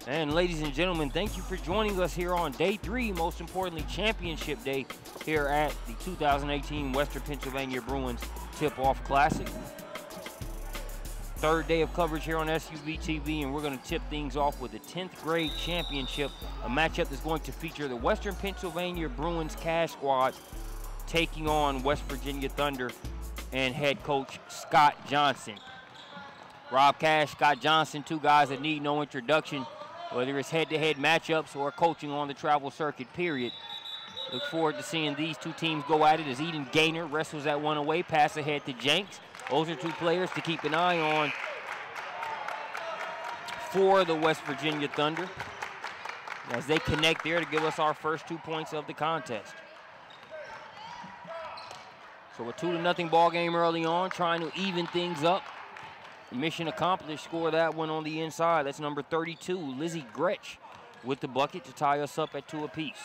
And ladies and gentlemen, thank you for joining us here on day 3, most importantly, championship day here at the 2018 Western Pennsylvania Bruins Tip-Off Classic. Third day of coverage here on SUV TV, and we're going to tip things off with the 10th grade championship, a matchup that's going to feature the Western Pennsylvania Bruins Cash Squad taking on West Virginia Thunder and head coach Scott Johnson. Rob Cash, Scott Johnson, two guys that need no introduction, whether it's head-to-head matchups or coaching on the travel circuit, period. Look forward to seeing these two teams go at it as Eden Gaynor wrestles that one away, pass ahead to Jenks. Those are two players to keep an eye on for the West Virginia Thunder as they connect there to give us our first 2 points of the contest. So a 2-0 ball game early on, trying to even things up. Mission accomplished, score that one on the inside. That's number 32, Lizzie Gretsch, with the bucket to tie us up at 2 apiece.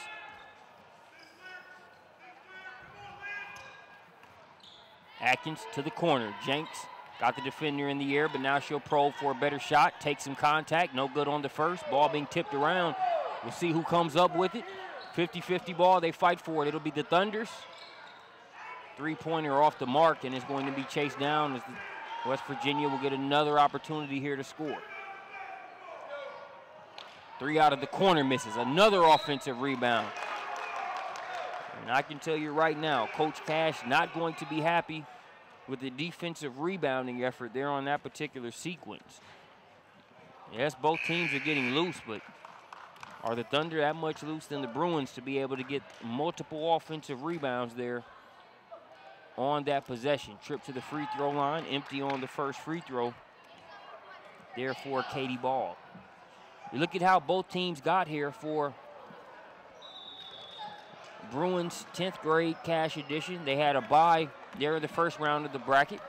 Atkins to the corner. Jenks got the defender in the air, but now she'll probe for a better shot. Take some contact, no good on the first. Ball being tipped around. We'll see who comes up with it. 50-50 ball, they fight for it. It'll be the Thunders. Three-pointer off the mark, and it's going to be chased down as West Virginia will get another opportunity here to score. 3 out of the corner misses. Another offensive rebound. And I can tell you right now, Coach Cash not going to be happy with the defensive rebounding effort there on that particular sequence. Yes, both teams are getting loose, but are the Thunder that much loose than the Bruins to be able to get multiple offensive rebounds there on that possession? Trip to the free throw line, empty on the first free throw. Therefore, Katie Ball. You look at how both teams got here for Bruins 10th grade cash edition. They had a bye there in the first round of the bracket.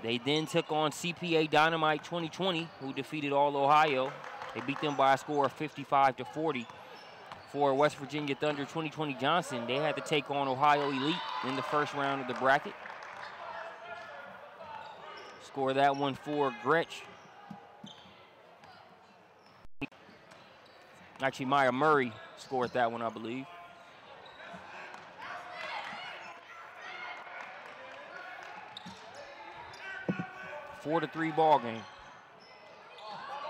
They then took on CPA Dynamite 2020, who defeated All Ohio. They beat them by a score of 55-40. For West Virginia Thunder 2020 Johnson, they had to take on Ohio Elite in the first round of the bracket. Score that one for Gretsch. Actually, Maya Murray scored that one, I believe. A 4-3 ball game.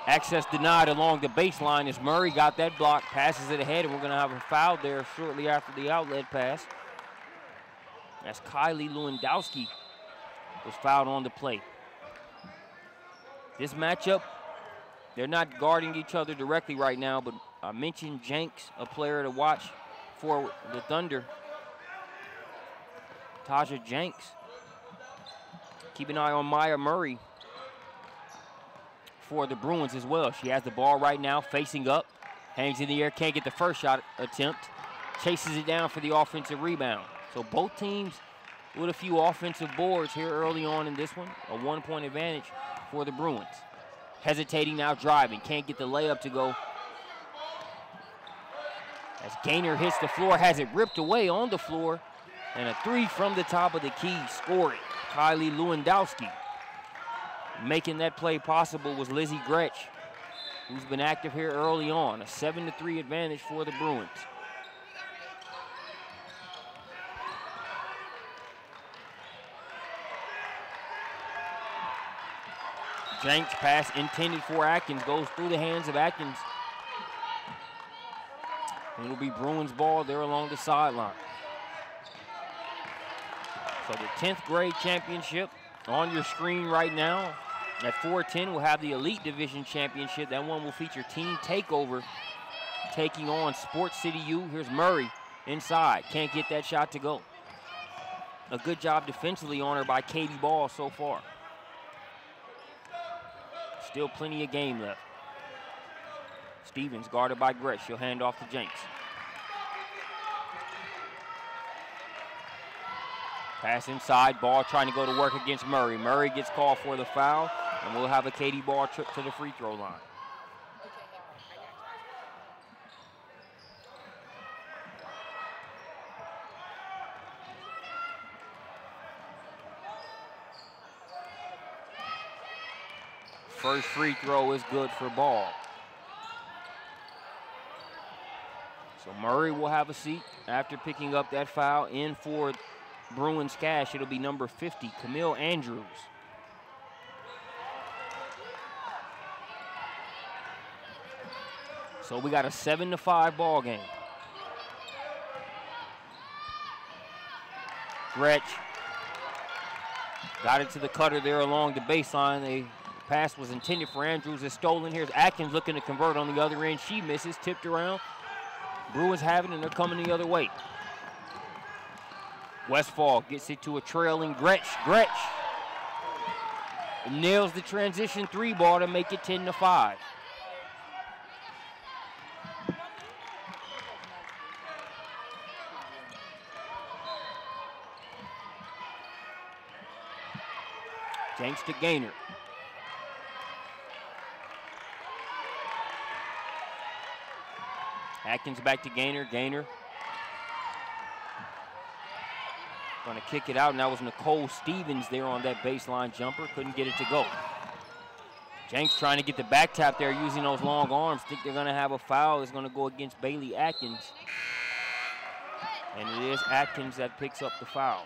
Access denied along the baseline as Murray got that block, passes it ahead, and we're going to have a foul there shortly after the outlet pass. As Kylie Lewandowski was fouled on the play. This matchup, they're not guarding each other directly right now, but I mentioned Jenks, a player to watch for the Thunder. Taja Jenks. Keep an eye on Maya Murray for the Bruins as well. She has the ball right now, facing up, hangs in the air, can't get the first shot attempt, chases it down for the offensive rebound. So both teams with a few offensive boards here early on in this one. A 1-point advantage for the Bruins. Hesitating now, driving, can't get the layup to go. As Gaynor hits the floor, has it ripped away on the floor, and a 3 from the top of the key, scoring. Kylie Lewandowski. Making that play possible was Lizzie Gretsch, who's been active here early on. A 7-3 advantage for the Bruins. Jenks pass intended for Atkins, goes through the hands of Atkins. And it'll be Bruins ball there along the sideline. So the 10th grade championship on your screen right now. At 4:10, we'll have the Elite Division Championship. That one will feature Team Takeover taking on Sports City U. Here's Murray inside. Can't get that shot to go. A good job defensively on her by Katie Ball so far. Still plenty of game left. Stevens guarded by Gretsch. She'll hand off to Jenks. Pass inside, Ball trying to go to work against Murray. Murray gets called for the foul, and we'll have a Katie Ball trip to the free throw line. First free throw is good for Ball. So Murray will have a seat after picking up that foul. In for Bruins Cash, it'll be number 50, Camille Andrews. So we got a 7-5 ball game. Gretsch got it to the cutter there along the baseline. The pass was intended for Andrews. It's stolen. Here's Atkins looking to convert on the other end. She misses, tipped around. Bruins have it, and they're coming the other way. Westfall gets it to a trailing Gretsch. Gretsch nails the transition 3 ball to make it 10-5. Jenks to Gaynor. Atkins back to Gaynor. Gaynor going to kick it out, and that was Nicole Stevens there on that baseline jumper. Couldn't get it to go. Jenks trying to get the back tap there using those long arms. Think they're going to have a foul. It's going to go against Bailey Atkins. And it is Atkins that picks up the foul.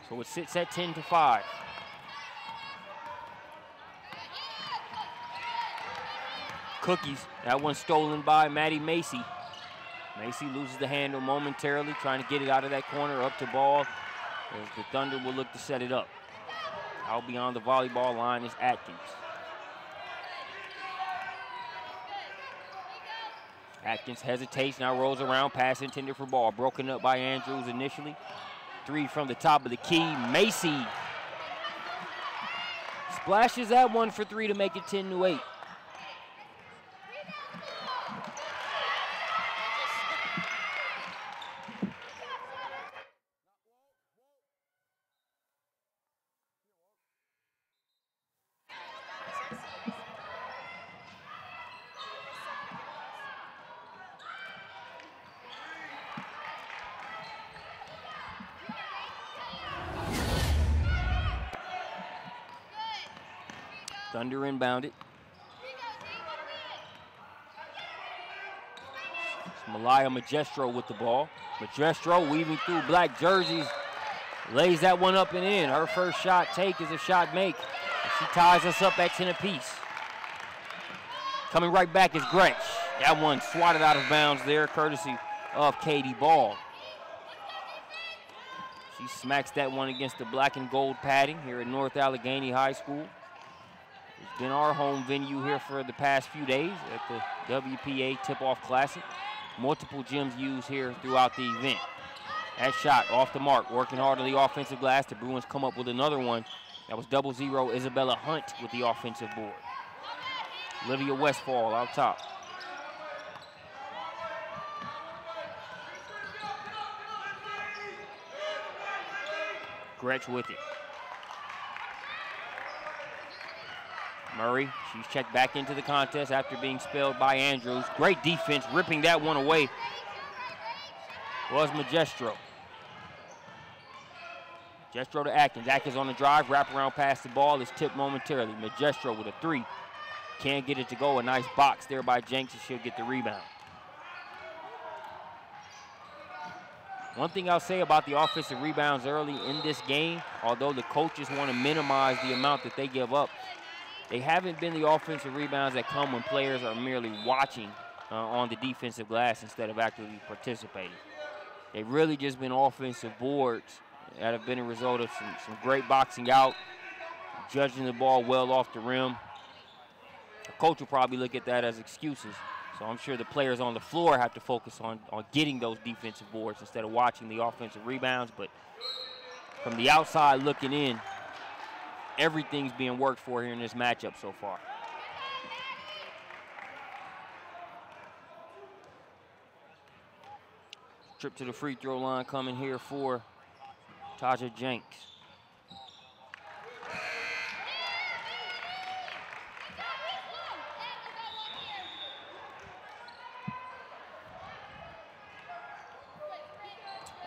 So it sits at 10-5. Cookies, that one stolen by Maddie Macy. Macy loses the handle momentarily, trying to get it out of that corner, up to ball, as the Thunder will look to set it up. Out beyond the volleyball line is Atkins. Atkins hesitates, now rolls around, pass intended for ball. Broken up by Andrews initially. 3 from the top of the key. Macy splashes that one for 3 to make it 10-8. Thunder inbounded. It's Malaya Magestro with the ball. Magestro weaving through black jerseys. Lays that one up and in. Her first shot take is a shot make. And she ties us up at 10 apiece. Coming right back is Gretsch. That one swatted out of bounds there, courtesy of Katie Ball. She smacks that one against the black and gold padding here at North Allegheny High School. It's been our home venue here for the past few days at the WPA Tip-Off Classic. Multiple gyms used here throughout the event. That shot off the mark, working hard on the offensive glass. The Bruins come up with another one. That was 0-0 Isabella Hunt with the offensive board. Olivia Westfall out top. Gretsch with it. Murray, she's checked back into the contest after being spelled by Andrews. Great defense, ripping that one away was Magestro. Magestro to Atkins. Atkins on the drive, wrap around past the ball, is tipped momentarily. Magestro with a 3. Can't get it to go. A nice box there by Jenks, and she'll get the rebound. One thing I'll say about the offensive rebounds early in this game, although the coaches want to minimize the amount that they give up, they haven't been the offensive rebounds that come when players are merely watching on the defensive glass instead of actively participating. They've really just been offensive boards that have been a result of some great boxing out, judging the ball well off the rim. The coach will probably look at that as excuses. So I'm sure the players on the floor have to focus on getting those defensive boards instead of watching the offensive rebounds. But from the outside looking in, everything's being worked for here in this matchup so far. Trip to the free throw line coming here for Taja Jenks.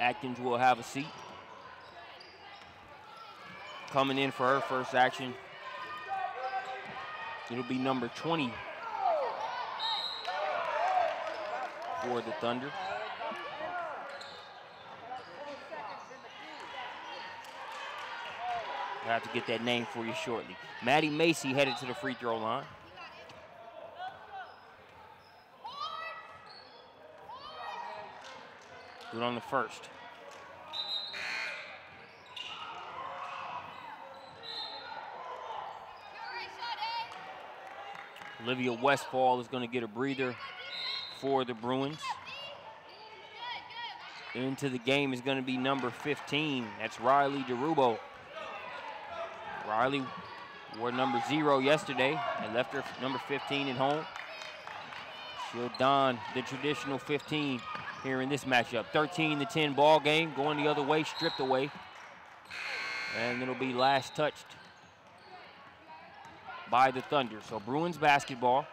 Atkins will have a seat. Coming in for her first action, it'll be number 20 for the Thunder. I have to get that name for you shortly. Maddie Macy headed to the free throw line. Good on the first. Olivia Westfall is going to get a breather for the Bruins. Into the game is going to be number 15. That's Riley DeRubo. Riley wore number 0 yesterday and left her number 15 at home. She'll don the traditional 15 here in this matchup. 13-10 ball game, going the other way, stripped away. And it'll be last touched by the Thunder. So Bruins basketball.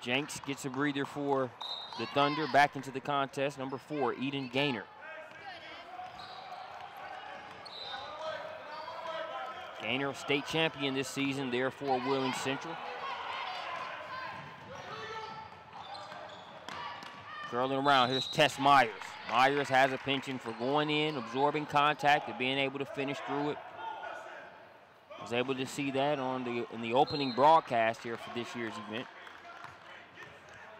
Jenks gets a breather for the Thunder. Back into the contest, number 4, Eden Gaynor. Gaynor, state champion this season, there for Wheeling Central. Curling around, here's Tess Myers. Myers has a penchant for going in, absorbing contact, and being able to finish through it. Was able to see that in the opening broadcast here for this year's event.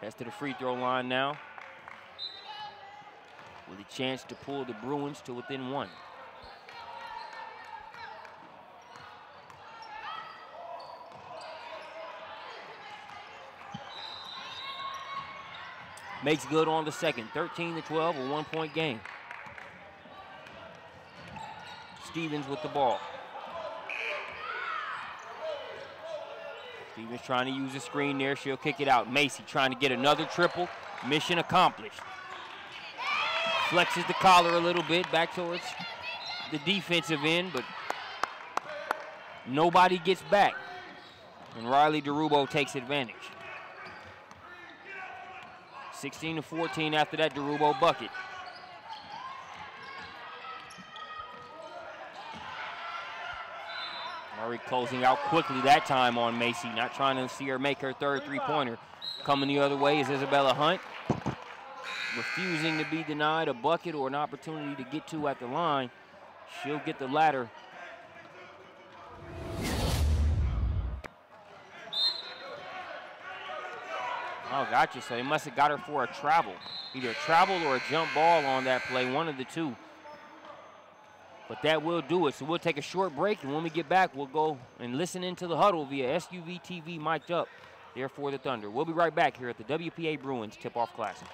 Heads to the free throw line now, with a chance to pull the Bruins to within 1. Makes good on the second. 13-12, a 1-point game. Stevens with the ball. Stevens trying to use the screen there. She'll kick it out. Macy trying to get another triple. Mission accomplished. Flexes the collar a little bit back towards the defensive end, but nobody gets back. And Riley DeRubo takes advantage. 16-14 after that DeRubo bucket. Murray closing out quickly that time on Macy, not trying to see her make her third three-pointer. Coming the other way is Isabella Hunt, refusing to be denied a bucket or an opportunity to get to at the line. She'll get the latter. Oh, gotcha. So they must have got her for a travel. Either a travel or a jump ball on that play, one of the two. But that will do it. So we'll take a short break, and when we get back, we'll go and listen into the huddle via SUV TV mic'd up there for the Thunder. We'll be right back here at the WPA Bruins Tip-Off Classic.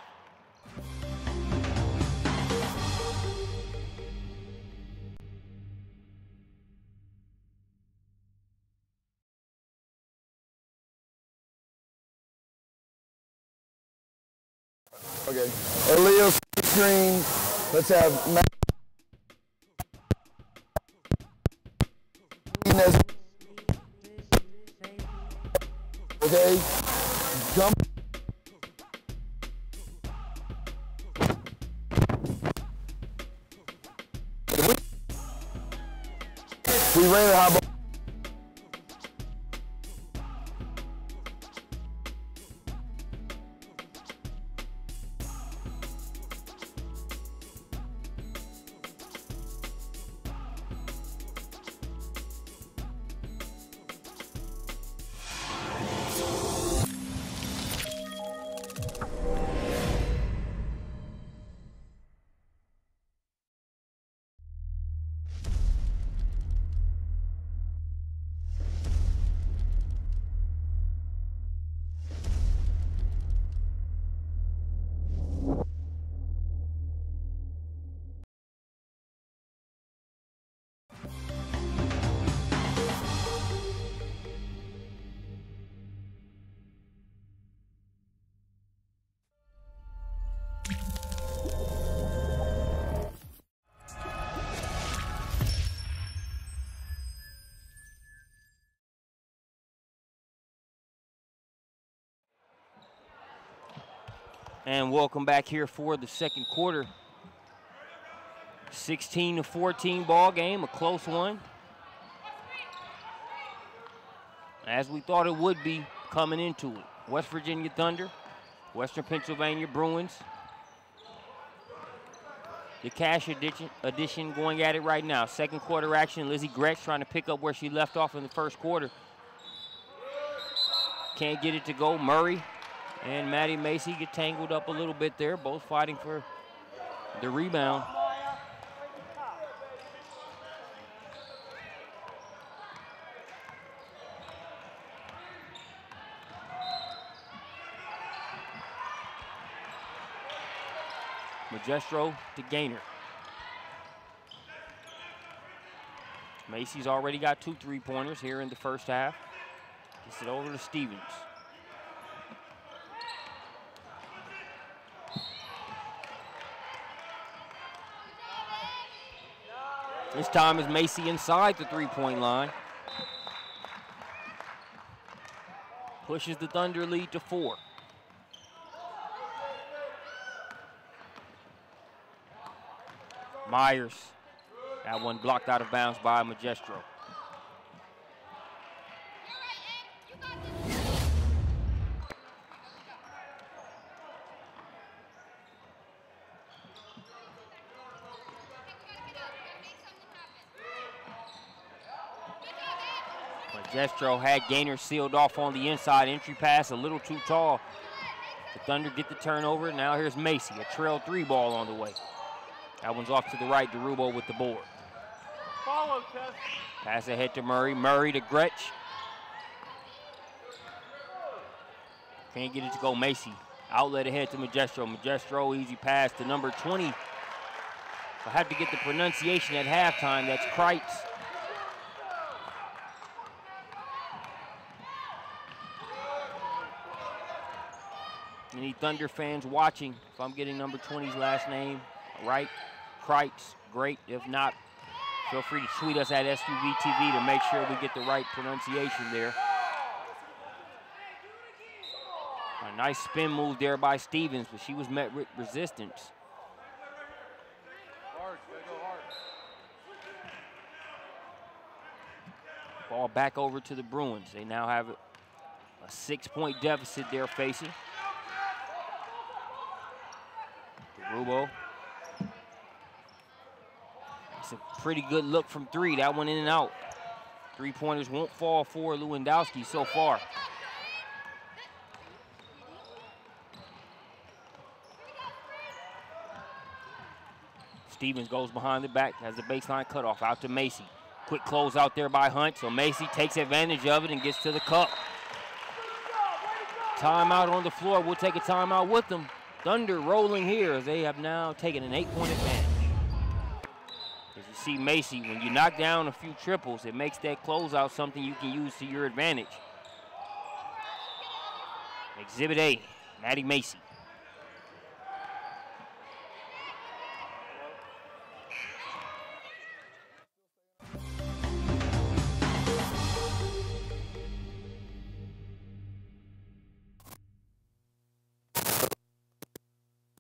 Okay, Aaliyah screen. Let's have okay, jump. We ran the high ball. And welcome back here for the second quarter. 16-14 ball game, a close one. As we thought it would be coming into it. West Virginia Thunder, Western Pennsylvania Bruins. The Cash edition going at it right now. Second quarter action, Lizzie Gretsch trying to pick up where she left off in the first quarter. Can't get it to go. Murray and Maddie Macy get tangled up a little bit there, both fighting for the rebound. Magestro to Gaynor. Macy's already got 2 3-pointers here in the first half. Gets it over to Stevens. This time is Macy inside the 3-point line. Pushes the Thunder lead to 4. Myers, that one blocked out of bounds by Magestro. Magestro had Gaynor sealed off on the inside. Entry pass a little too tall. The Thunder get the turnover. Now here's Macy, a trail 3 ball on the way. That one's off to the right, DeRubo with the board. Follow, Tess. Pass ahead to Murray. Murray to Gretsch. Can't get it to go. Macy. Outlet ahead to Magestro. Magestro, easy pass to number 20. I have to get the pronunciation at halftime. That's Kreitz. Any Thunder fans watching, if I'm getting number 20's last name right, Kreitz, great. If not, feel free to tweet us at SUVTV to make sure we get the right pronunciation there. A nice spin move there by Stevens, but she was met with resistance. Hard, go hard. Ball back over to the Bruins. They now have a 6-point deficit they're facing. DeRubo. It's a pretty good look from 3. That one in and out. 3-pointers won't fall for Lewandowski so far. Stevens goes behind the back, has the baseline cutoff out to Macy. Quick close out there by Hunt, so Macy takes advantage of it and gets to the cup. Timeout on the floor. We'll take a timeout with them. Thunder rolling here as they have now taken an 8-point advantage. As you see Macy, when you knock down a few triples, it makes that closeout something you can use to your advantage. Exhibit A, Maddie Macy.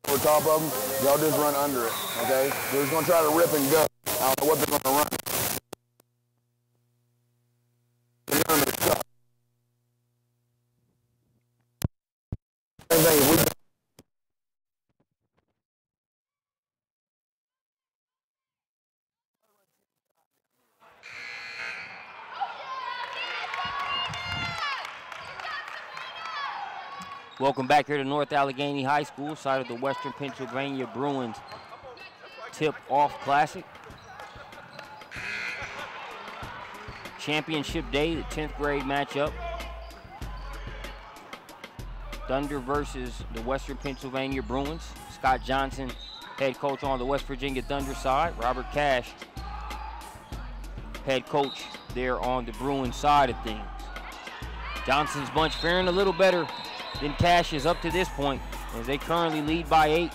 Over top of them, y'all just run under it, okay? They're just gonna try to rip and go. I don't know what they're gonna run. Same thing, if we Welcome back here to North Allegheny High School, side of the Western Pennsylvania Bruins Tip-Off Classic. Championship Day, the 10th grade matchup. Thunder versus the Western Pennsylvania Bruins. Scott Johnson, head coach on the West Virginia Thunder side. Robert Cash, head coach there on the Bruins side of things. Johnson's bunch faring a little better than Cash's up to this point, as they currently lead by 8.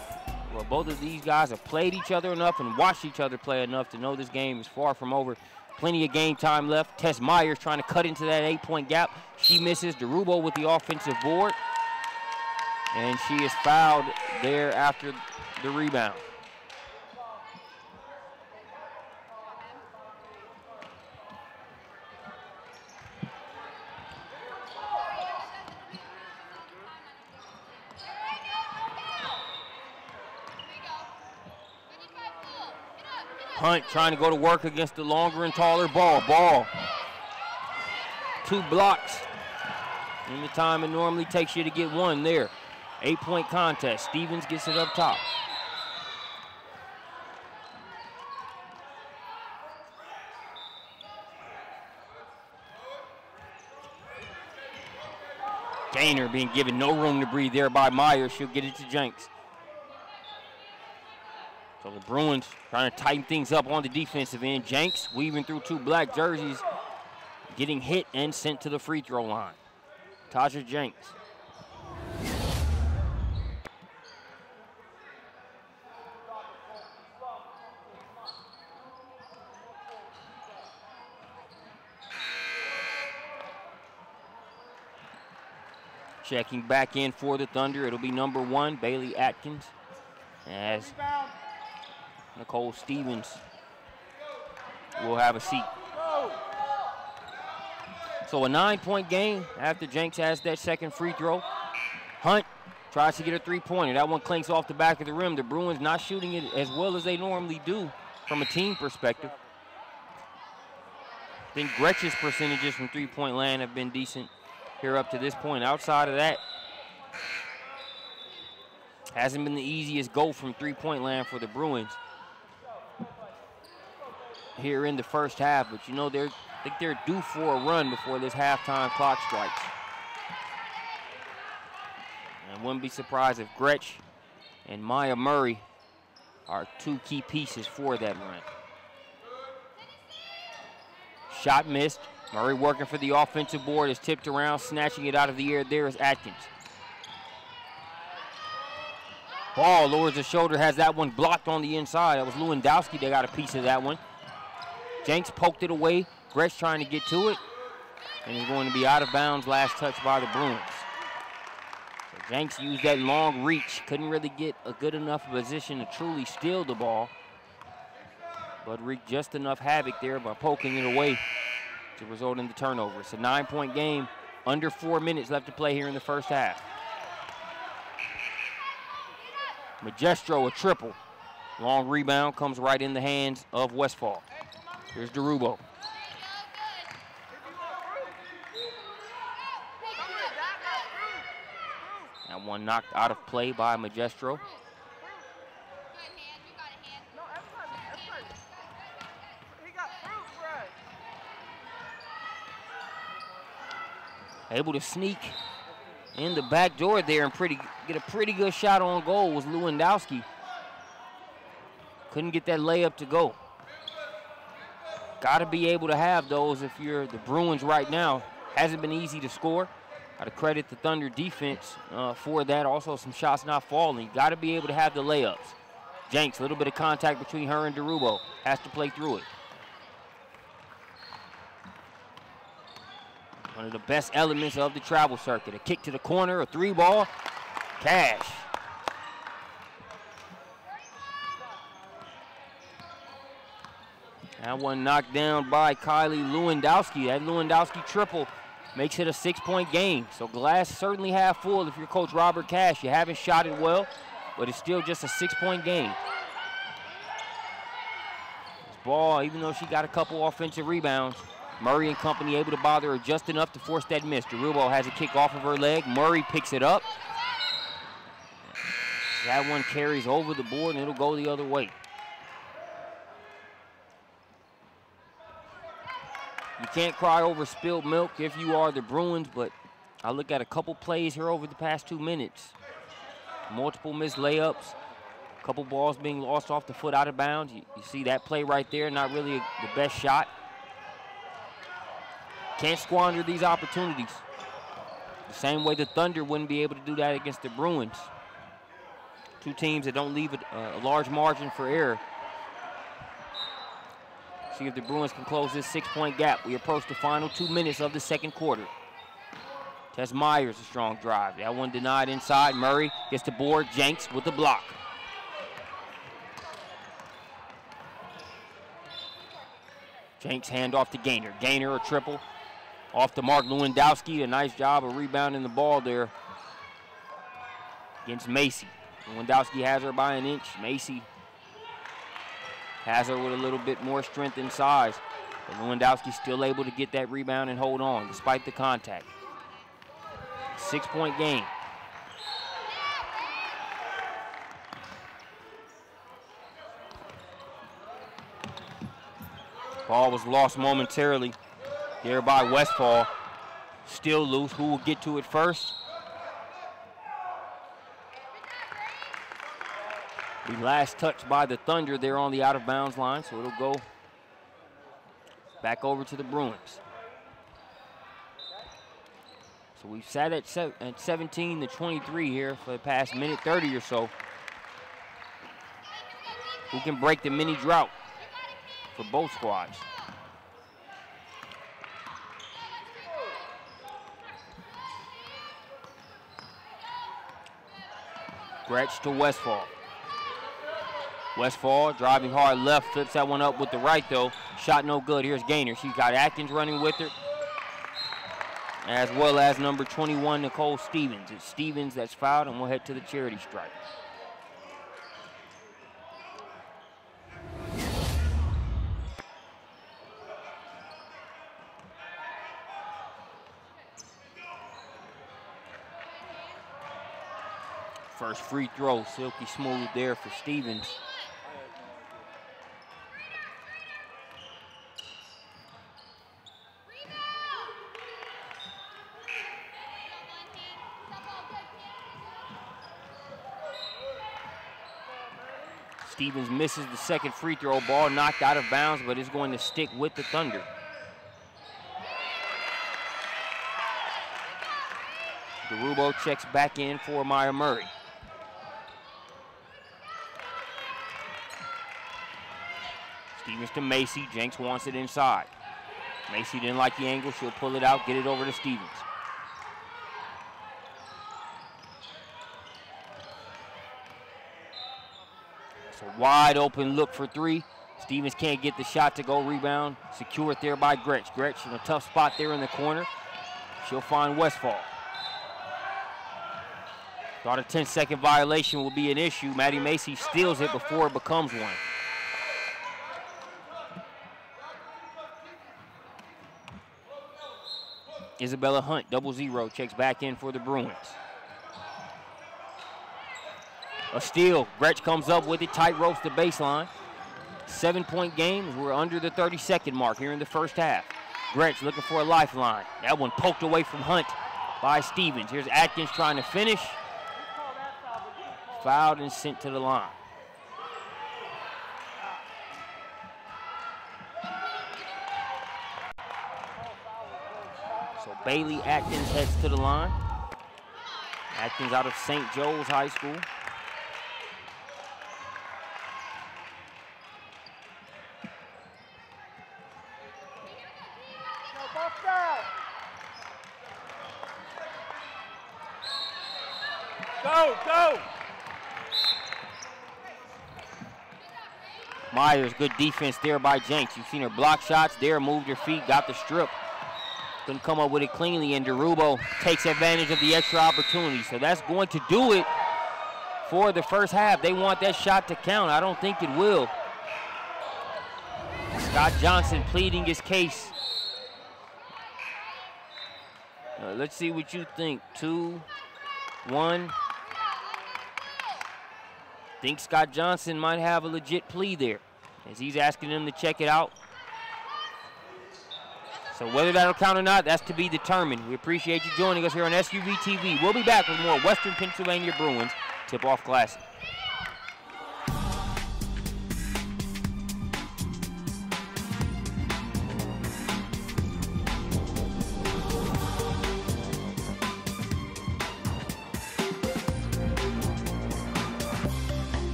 Well, both of these guys have played each other enough and watched each other play enough to know this game is far from over. Plenty of game time left. Tess Myers trying to cut into that 8-point gap. She misses. DeRubo with the offensive board. And she is fouled there after the rebound. Hunt trying to go to work against the longer and taller Ball. Ball. 2 blocks in the time it normally takes you to get 1 there. 8-point contest. Stevens gets it up top. Gainer being given no room to breathe there by Myers. She'll get it to Jenks. So the Bruins trying to tighten things up on the defensive end. Jenks weaving through 2 black jerseys, getting hit and sent to the free throw line. Taja Jenks. Checking back in for the Thunder, it'll be number 1, Bailey Atkins, as Nicole Stevens will have a seat. So a 9-point game after Jenks has that second free throw. Hunt tries to get a 3-pointer. That one clinks off the back of the rim. The Bruins not shooting it as well as they normally do from a team perspective. I think Gretchen's percentages from 3-point land have been decent here up to this point. Outside of that, hasn't been the easiest go from 3-point land for the Bruins here in the first half, but you know, I think they're due for a run before this halftime clock strikes. And wouldn't be surprised if Gretch and Maya Murray are 2 key pieces for that run. Shot missed. Murray working for the offensive board, is tipped around, snatching it out of the air. There is Atkins. Ball lowers the shoulder, has that one blocked on the inside. That was Lewandowski that got a piece of that one. Jenks poked it away. Gretsch trying to get to it, and is going to be out of bounds. Last touch by the Bruins. So Jenks used that long reach. Couldn't really get a good enough position to truly steal the ball, but wreaked just enough havoc there by poking it away to result in the turnover. It's a 9-point game, under 4 minutes left to play here in the first half. Magestro, a triple. Long rebound comes right in the hands of Westfall. Here's DeRubo. That one knocked out of play by Magestro. Able to sneak in the back door there and get a pretty good shot on goal was Lewandowski. Couldn't get that layup to go. Got to be able to have those if you're the Bruins right now. Hasn't been easy to score. Got to credit the Thunder defense for that. Also some shots not falling. Got to be able to have the layups. Jenks, a little bit of contact between her and DeRubo. Has to play through it. One of the best elements of the travel circuit. A kick to the corner, a 3-ball. Cash. That one knocked down by Kylie Lewandowski. That Lewandowski triple makes it a 6-point game. So glass certainly half full if you're Coach Robert Cash. You haven't shot it well, but it's still just a 6-point game. This ball, even though she got a couple offensive rebounds, Murray and company able to bother her just enough to force that miss. DeRubo has a kick off of her leg. Murray picks it up. That one carries over the board, and it'll go the other way. You can't cry over spilled milk if you are the Bruins, but I look at a couple plays here over the past 2 minutes. Multiple missed layups, a couple balls being lost off the foot out of bounds. You see that play right there, not really the best shot. Can't squander these opportunities. The same way the Thunder wouldn't be able to do that against the Bruins. 2 teams that don't leave a large margin for error. See if the Bruins can close this 6-point gap. We approach the final 2 minutes of the second quarter. Tess Myers, a strong drive. That one denied inside. Murray gets the board. Jenks with the block. Jenks hand off to Gainer. Gainer, a triple. Off the mark, Lewandowski. A nice job of rebounding the ball there against Macy. Lewandowski has her by an inch. Macy Has her with a little bit more strength and size. But Lewandowski still able to get that rebound and hold on despite the contact. 6-point game. Ball was lost momentarily there by Westfall. Still loose. Who will get to it first? The last touch by the Thunder there on the out-of-bounds line, so it'll go back over to the Bruins. So we've sat at 17-23 here for the past minute 30 or so. Who can break the mini drought for both squads? Gretsch to Westfall. Westfall driving hard left, flips that one up with the right though. Shot no good. Here's Gaynor. She's got Atkins running with her, as well as number 21, Nicole Stevens. It's Stevens that's fouled, and we'll head to the charity stripe. First free throw, silky smooth there for Stevens. Stevens misses the second free throw, ball knocked out of bounds, but it's going to stick with the Thunder. DeRubo checks back in for Maya Murray. Stevens to Macy. Jenks wants it inside. Macy didn't like the angle. She'll pull it out, get it over to Stevens. It's a wide open look for three. Stevens can't get the shot to go. Rebound secured there by Gretsch. Gretsch in a tough spot there in the corner. She'll find Westfall. Thought a 10-second violation will be an issue. Maddie Macy steals it before it becomes one. Isabella Hunt, 0-0, checks back in for the Bruins. A steal. Gretsch comes up with it, tight ropes the baseline. 7-point game. We're under the 30-second mark here in the first half. Gretsch looking for a lifeline. That one poked away from Hunt by Stevens. Here's Atkins trying to finish. Fouled and sent to the line. So Bailey Atkins heads to the line. Atkins out of St. Joe's High School. Go, go! Myers, good defense there by Jenks. You've seen her block shots there, moved her feet, got the strip. Couldn't come up with it cleanly, and DeRubo takes advantage of the extra opportunity. So that's going to do it for the first half. They want that shot to count. I don't think it will. Scott Johnson pleading his case. Let's see what you think. 2, 1. Think Scott Johnson might have a legit plea there, as he's asking them to check it out. So whether that'll count or not, that's to be determined. We appreciate you joining us here on SUV TV. We'll be back with more Western Pennsylvania Bruins Tip-Off Classic.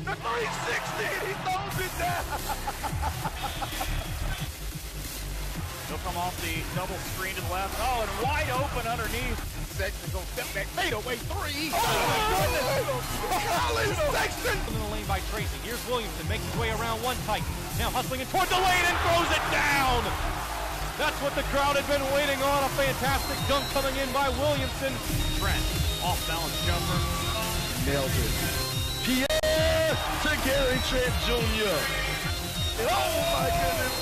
The 360, he throws it down. He'll come off the double screen to the left. Oh, and wide open underneath. Sexton's gonna step back, fade away three. Oh, my goodness. Colin Sexton. In the lane by Tracy. Here's Williamson, makes his way around one tight. Now hustling in toward the lane and throws it down. That's what the crowd had been waiting on. A fantastic dunk coming in by Williamson. Trent, off balance jumper. Nailed it. Pierre to Gary Trent Jr. Oh my goodness.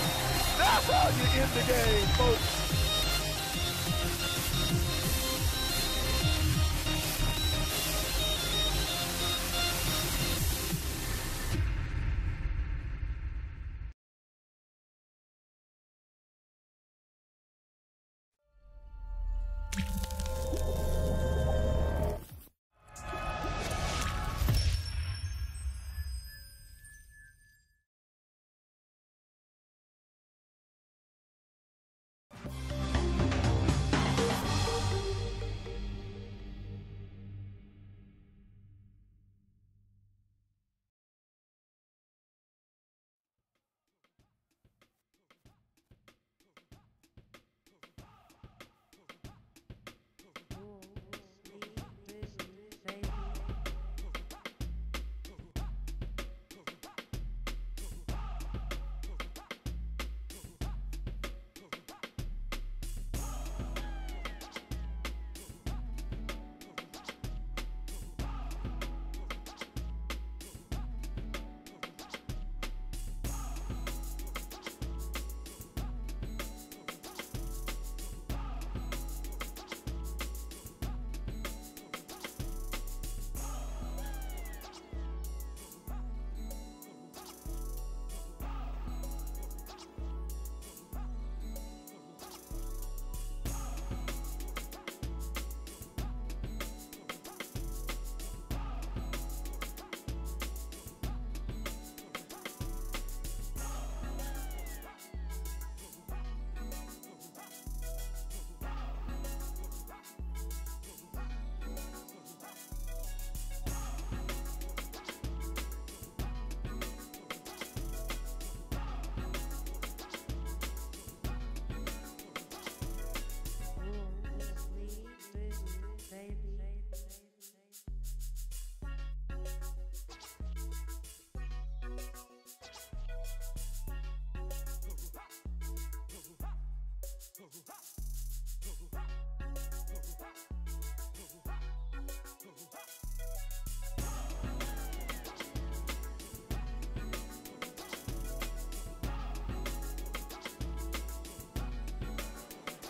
That's how you end the game, folks.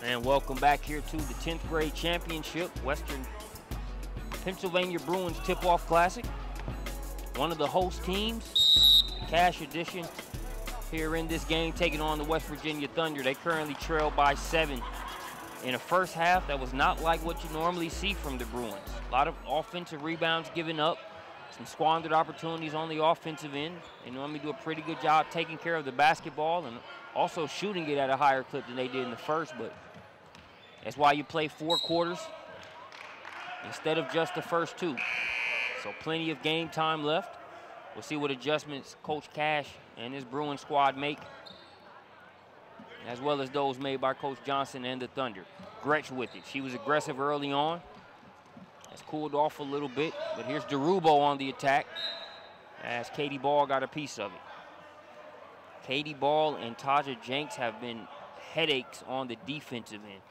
And welcome back here to the 10th grade championship, Western Pennsylvania Bruins Tip-Off Classic. One of the host teams, the Cash Edition, here in this game, taking on the West Virginia Thunder. They currently trail by 7. In the first half, that was not like what you normally see from the Bruins. A lot of offensive rebounds given up, some squandered opportunities on the offensive end. They normally do a pretty good job taking care of the basketball and also shooting it at a higher clip than they did in the first, but that's why you play 4 quarters instead of just the first 2. So plenty of game time left. We'll see what adjustments Coach Cash and his Bruins squad make, as well as those made by Coach Johnson and the Thunder. Gretsch with it. She was aggressive early on. Has cooled off a little bit, but here's DeRubo on the attack as Katie Ball got a piece of it. Katie Ball and Taja Jenks have been headaches on the defensive end.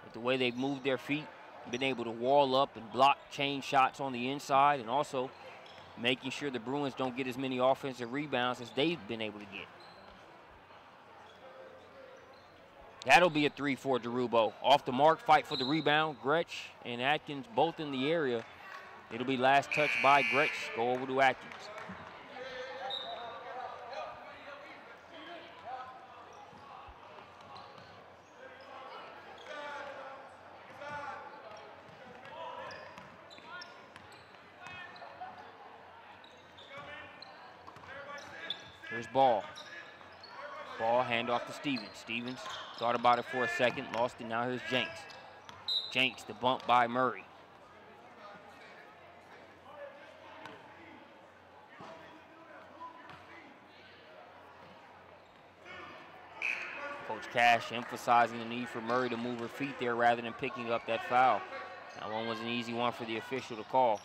With the way they've moved their feet, been able to wall up and block chain shots on the inside, and also making sure the Bruins don't get as many offensive rebounds as they've been able to get. That'll be a 3 for DeRubo. Off the mark, fight for the rebound. Gretsch and Atkins both in the area. It'll be last touch by Gretsch. Go over to Atkins. Here's Ball. Ball, handoff to Stevens. Stevens thought about it for a second, lost it. Now here's Jenks. Jenks, the bump by Murray. Coach Coach Cash emphasizing the need for Murray to move her feet there rather than picking up that foul. That one was an easy one for the official to call.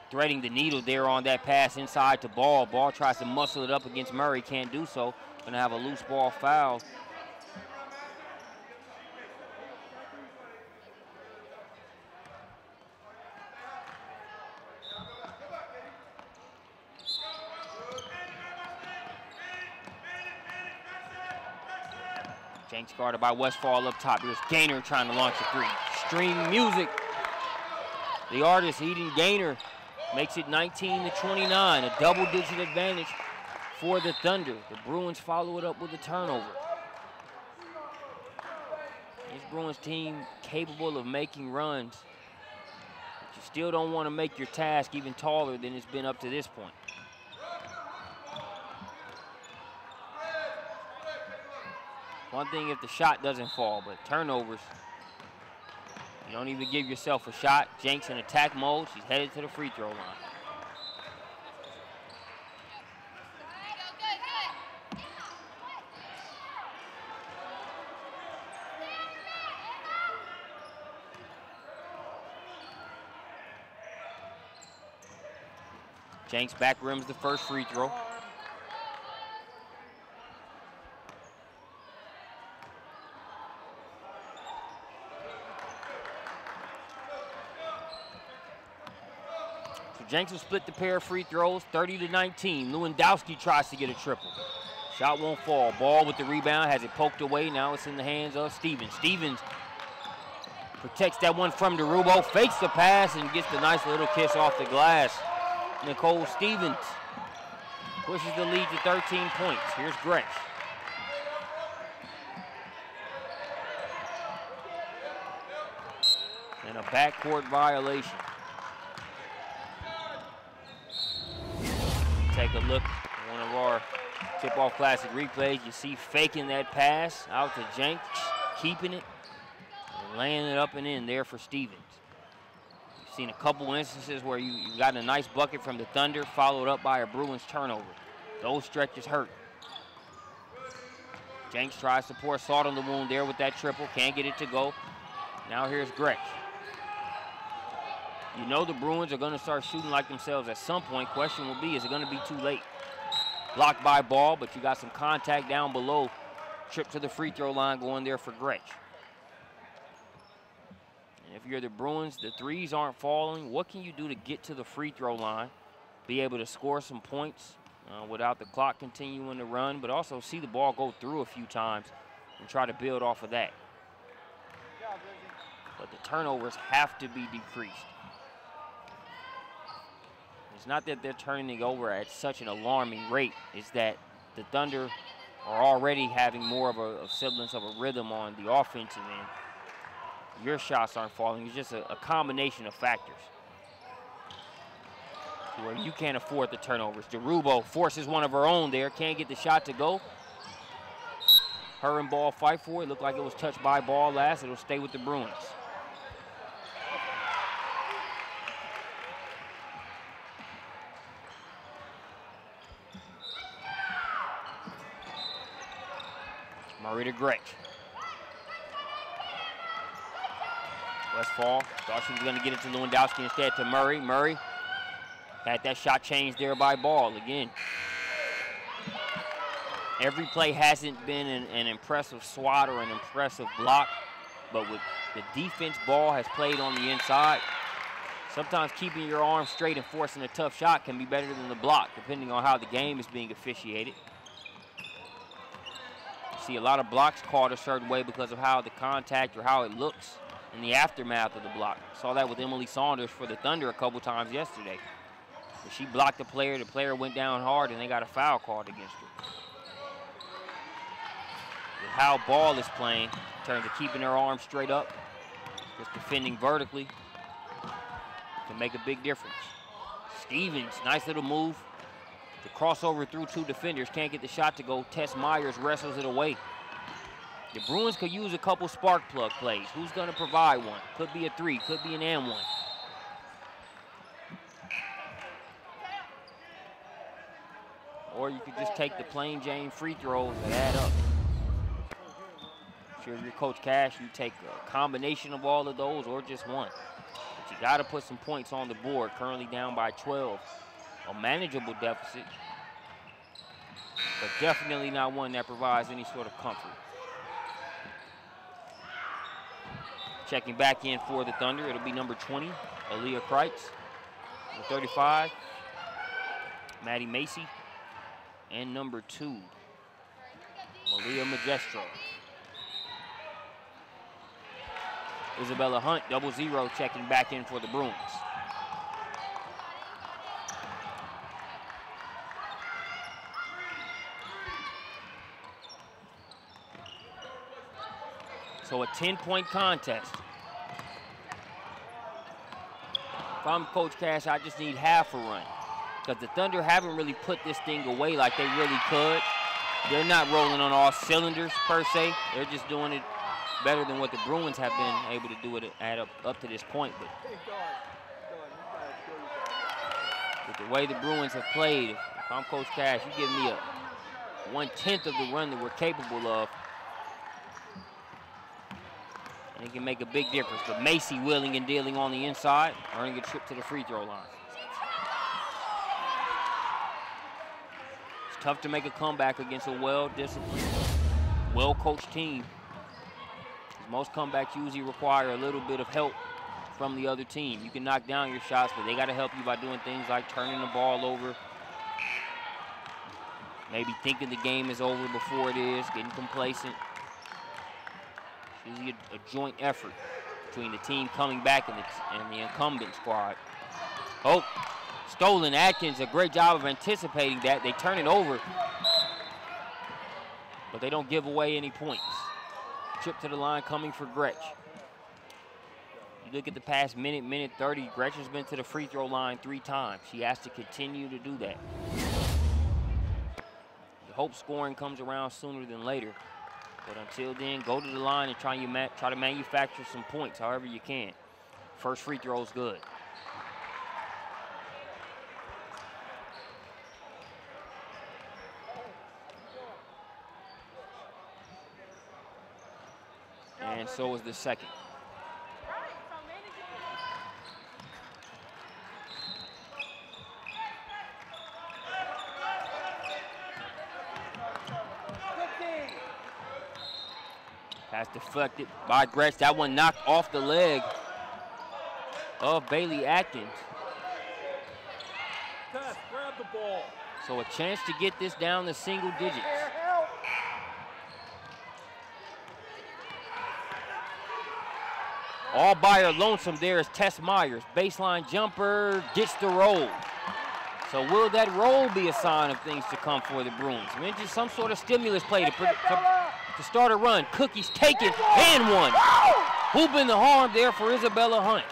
Threading the needle there on that pass inside to Ball. Ball tries to muscle it up against Murray, can't do so. Gonna have a loose ball foul. Jenks guarded by Westfall up top. Here's Gaynor trying to launch a three. String music. The artist, Eden Gaynor, makes it 19-29, a double-digit advantage for the Thunder. The Bruins follow it up with a turnover. This Bruins team capable of making runs, but you still don't want to make your task even taller than it's been up to this point. One thing if the shot doesn't fall, but turnovers, you don't even give yourself a shot. Jenks in attack mode. She's headed to the free throw line. Jenks back rims the first free throw. Jenks will split the pair of free throws, 30-19. Lewandowski tries to get a triple. Shot won't fall. Ball with the rebound, has it poked away. Now it's in the hands of Stevens. Stevens protects that one from DeRubo, fakes the pass, and gets the nice little kiss off the glass. Nicole Stevens pushes the lead to 13 points. Here's Gretsch. And a backcourt violation. Take a look at one of our tip-off classic replays. You see faking that pass out to Jenks, keeping it, and laying it up and in there for Stevens. You've seen a couple instances where you've gotten a nice bucket from the Thunder, followed up by a Bruins turnover. Those stretches hurt. Jenks tries to pour salt on the wound there with that triple, can't get it to go. Now here's Gretsch. You know the Bruins are going to start shooting like themselves at some point. Question will be, is it going to be too late? Blocked by Ball, but you got some contact down below. Trip to the free throw line going there for Gretsch. And if you're the Bruins, the threes aren't falling. What can you do to get to the free throw line? Be able to score some points without the clock continuing to run, but also see the ball go through a few times and try to build off of that. But the turnovers have to be decreased. It's not that they're turning it over at such an alarming rate. It's that the Thunder are already having more of a semblance of a rhythm on the offensive end. Your shots aren't falling. It's just a combination of factors where you can't afford the turnovers. DeRubo forces one of her own there. Can't get the shot to go. Her and Ball fight for it. Looked like it was touched by Ball last. It'll stay with the Bruins. Murray to Gretsch. Westfall thought she was going to get it to Lewandowski instead to Murray. Murray had that shot changed there by Ball again. Every play hasn't been an impressive swat or an impressive block, but with the defense Ball has played on the inside, sometimes keeping your arm straight and forcing a tough shot can be better than the block, depending on how the game is being officiated. See a lot of blocks called a certain way because of how the contact or how it looks in the aftermath of the block. Saw that with Emily Saunders for the Thunder a couple times yesterday. But she blocked the player went down hard, and they got a foul called against her. With how Ball is playing, in terms of keeping her arm straight up, just defending vertically, can make a big difference. Stevens, nice little move. The crossover through two defenders, can't get the shot to go. Tess Myers wrestles it away. The Bruins could use a couple spark plug plays. Who's going to provide one? Could be a three, could be an and one. Or you could just take the plain Jane free throws that add up. Sure, if you're Coach Cash, you take a combination of all of those or just one. But you got to put some points on the board. Currently down by 12. A manageable deficit, but definitely not one that provides any sort of comfort. Checking back in for the Thunder, it'll be number 20, Aaliyah Kreitz. Number 35, Maddie Macy. And number 2, Malia Magestro. Isabella Hunt, 0-0, checking back in for the Bruins. So a 10-point contest. If I'm Coach Cash, I just need half a run. Because the Thunder haven't really put this thing away like they really could. They're not rolling on all cylinders, per se. They're just doing it better than what the Bruins have been able to do it at up to this point. But with the way the Bruins have played, if I'm Coach Cash, you give me a 1/10 of the run that we're capable of, and it can make a big difference. But Macy wheeling and dealing on the inside, earning a trip to the free throw line. It's tough to make a comeback against a well-disciplined, well-coached team. Most comebacks usually require a little bit of help from the other team. You can knock down your shots, but they got to help you by doing things like turning the ball over, maybe thinking the game is over before it is, getting complacent. It's usually a joint effort between the team coming back and the incumbent squad. Oh, stolen. Atkins, a great job of anticipating that. They turn it over, but they don't give away any points. Trip to the line coming for Gretsch. You look at the past minute 30, Gretsch has been to the free throw line 3 times. She has to continue to do that. You hope scoring comes around sooner than later. But until then, go to the line and try to manufacture some points however you can. First free throw is good. And so is the second. Pass deflected by Gretsch. That one knocked off the leg of Bailey Atkins. Tess, grab the ball. So a chance to get this down to single digits. All by her lonesome there is Tess Myers. Baseline jumper, gets the roll. So will that roll be a sign of things to come for the Bruins? I mean, just some sort of stimulus play to start a run. Cookies taken and one. Hoop in the harm there for Isabella Hunt.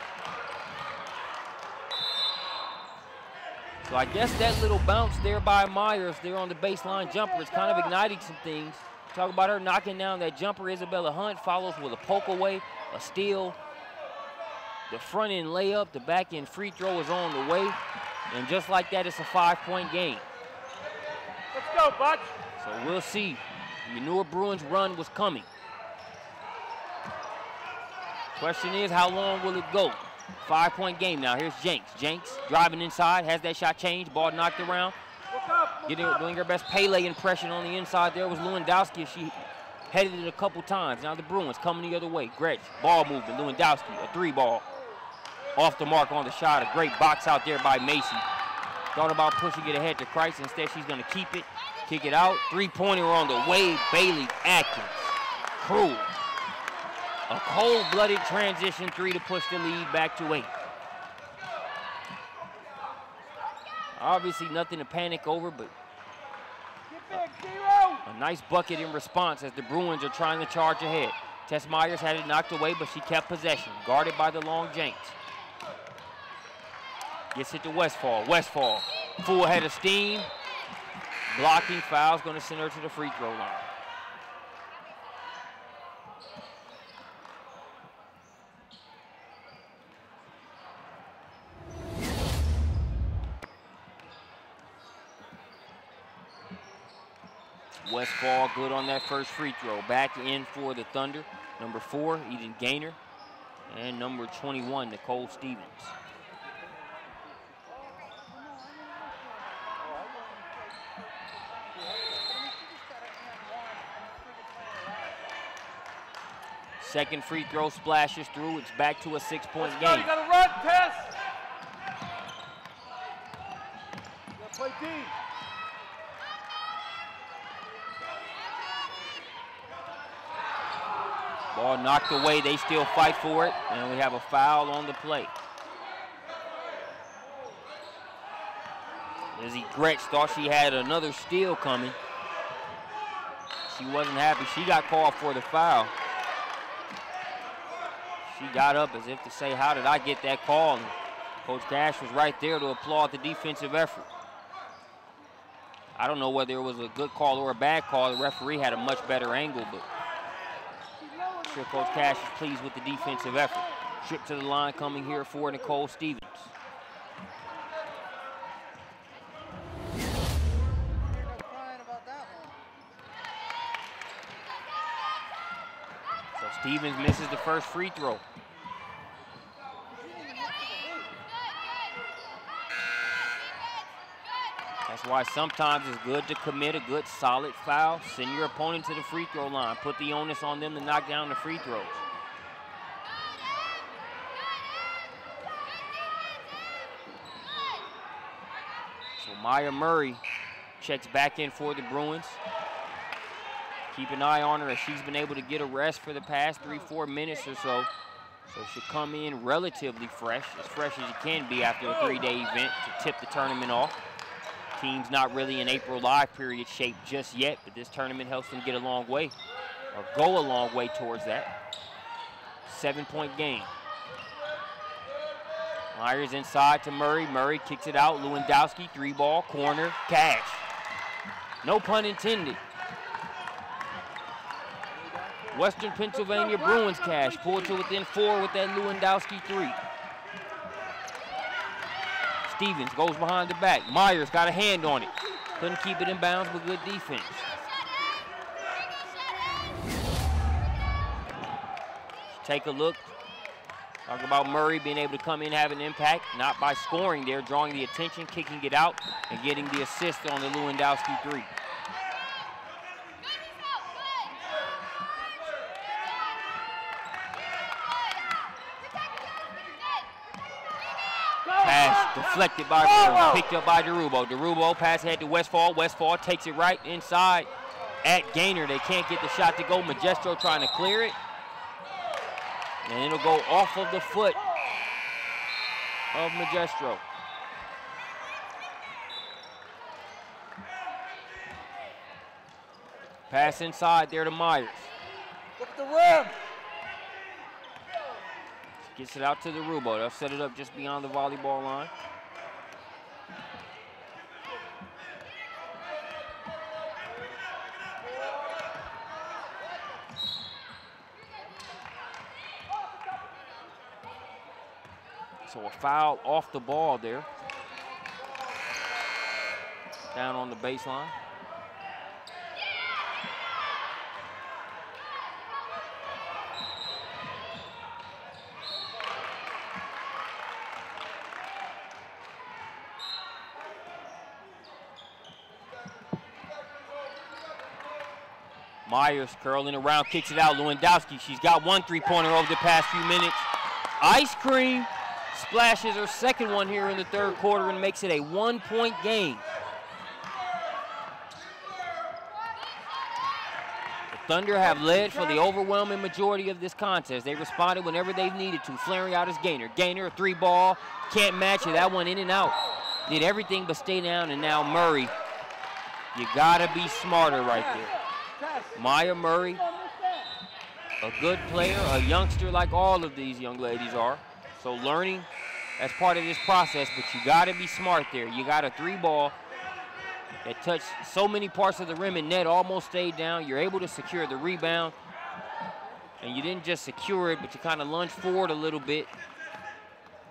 So I guess that little bounce there by Myers there on the baseline jumper is kind of igniting some things. Talk about her knocking down that jumper. Isabella Hunt follows with a poke away, a steal. The front end layup, the back end free throw is on the way. And just like that, it's a 5-point game. Let's go, Butch. So we'll see. You knew a Bruins run was coming. Question is, how long will it go? 5-point game now. Here's Jenks. Jenks driving inside, has that shot changed, ball knocked around. Doing her best Pele impression on the inside there was Lewandowski. She headed it a couple times. Now the Bruins coming the other way. Gretsch, ball movement, Lewandowski, a 3-ball. Off the mark on the shot, a great box out there by Macy. Thought about pushing it ahead to Kreitz. Instead, she's going to keep it, kick it out. 3-pointer on the way, Bailey Atkins. Cruel. A cold-blooded transition 3 to push the lead back to 8. Obviously nothing to panic over, but a nice bucket in response as the Bruins are trying to charge ahead. Tess Myers had it knocked away, but she kept possession, guarded by the long Jenks. Gets it to Westfall. Westfall, full head of steam. Blocking foul's going to send her to the free throw line. Westfall good on that first free throw. Back in for the Thunder. Number 4, Eden Gaynor. And number 21, Nicole Stevens. Second free throw splashes through. It's back to a 6-point game. You gotta run, Tess. You gotta play deep. Ball knocked away. They still fight for it, and we have a foul on the play. Lizzie Gretsch thought she had another steal coming. She wasn't happy. She got called for the foul. She got up as if to say, how did I get that call? And Coach Cash was right there to applaud the defensive effort. I don't know whether it was a good call or a bad call. The referee had a much better angle, but I'm sure Coach Cash is pleased with the defensive effort. Trip to the line coming here for Nicole Stevens. So Stevens misses the first free throw. That's why sometimes it's good to commit a good solid foul. Send your opponent to the free throw line. Put the onus on them to knock down the free throws. So Maya Murray checks back in for the Bruins. Keep an eye on her as she's been able to get a rest for the past 3-4 minutes or so. So she'll come in relatively fresh as you can be after a 3-day event to tip the tournament off. Team's not really in April live period shape just yet, but this tournament helps them get a long way, or go a long way towards that. 7-point game. Myers inside to Murray. Murray kicks it out. Lewandowski, 3-ball, corner, Cash. No pun intended. Western Pennsylvania Bruins Cash pulled to within 4 with that Lewandowski 3. Stevens goes behind the back. Myers got a hand on it. Couldn't keep it in bounds, but good defense. Take a look. Talk about Murray being able to come in, have an impact, not by scoring there, drawing the attention, kicking it out, and getting the assist on the Lewandowski 3. Pass deflected by Bruins, picked up by DeRubo. DeRubo pass ahead to Westfall. Westfall takes it right inside at Gaynor. They can't get the shot to go. Magestro trying to clear it. And it'll go off of the foot of Magestro. Pass inside there to Myers. Look at the rim. Gets it out to the Rubo. They'll set it up just beyond the volleyball line. So a foul off the ball there. Down on the baseline. Myers curling around, kicks it out. Lewandowski, she's got one 3-pointer over the past few minutes. Ice cream splashes her second one here in the third quarter and makes it a 1-point game. The Thunder have led for the overwhelming majority of this contest. They responded whenever they've needed to. Flaring out is Gaynor. Gaynor, a 3-ball, can't match it. That one in and out. Did everything but stay down, and now Murray. You gotta be smarter right there. Maya Murray, a good player, a youngster like all of these young ladies are. So learning as part of this process, but you gotta be smart there. You got a 3-ball that touched so many parts of the rim and net, almost stayed down. You're able to secure the rebound. And you didn't just secure it, but you kind of lunged forward a little bit.